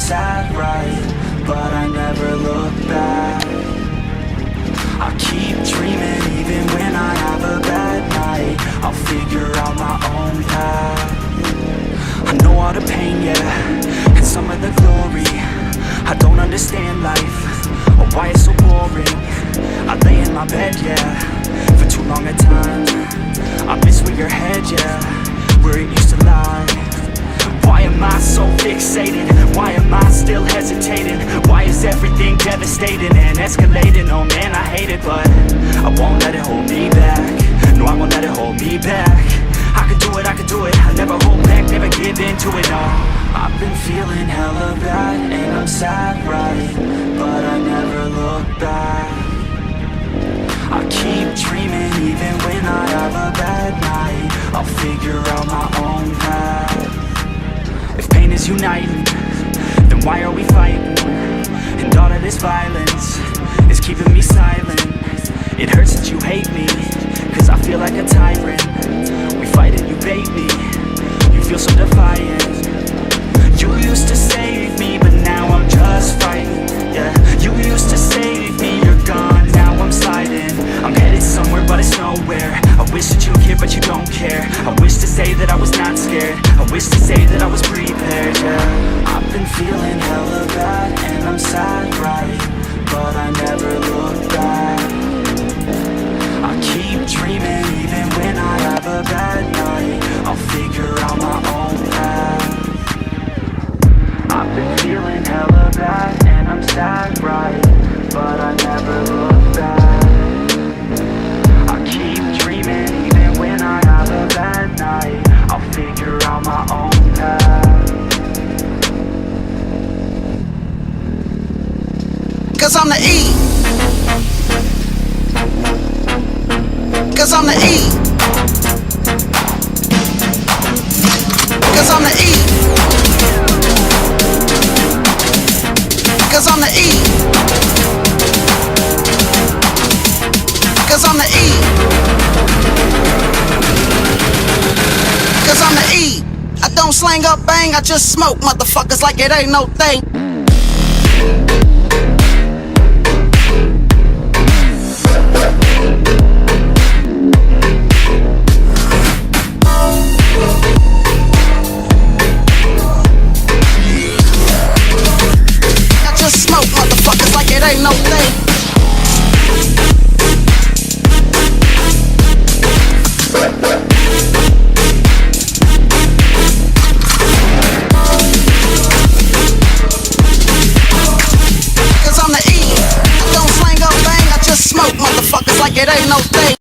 sad, right? But I never look back. I keep dreaming even when I have a bad night. I'll figure out my own path. I know all the pain, yeah, and some of the glory. I don't understand life, or why it's so boring. I lay in my bed, yeah, for too long at times. I miss where your head, yeah, where it used to lie. Why am I so fixated? Why am I still hesitating? Why is everything devastating and escalating? Oh man, I hate it, but I won't let it hold me back. No, I won't let it hold me back. I could do it, I could do it. I never hold back, never give in to it, no. I've been feeling hella bad and I'm sad, right? But I never look back. I keep dreaming even when I have a bad night. I'll figure out my own path. If pain is uniting, then why are we fighting? And all of this violence is keeping me silent. It hurts that you hate me, cause I feel like a tyrant. We fight and you bait me, you feel so defiant. You used to save me, but now I'm just fighting, yeah. You used to save me, you're gone, now I'm sliding. I'm headed somewhere, but it's nowhere. I wish that you cared, but you don't care. I wish to say that I was not scared. I wish to say that I was prepared, yeah. I've been feeling hella bad and I'm sad, right? But I never look back. I keep dreaming even when I have a bad night. I'll figure out my own path. I've been feeling hella bad and I'm sad, right? But I never look back. I keep dreaming even when I have a bad night. I'll figure out my own path. Cause I'm the E. Cause I'm the E. Cause I'm the E. Cause I'm the E. Cause I'm the E. Cause I'm the E. I don't slang up bang, I just smoke motherfuckers like it ain't no thing. I just smoke motherfuckers like it ain't no thing. Cause I'm the E. I don't slang up bang, I just smoke motherfuckers like it ain't no thing.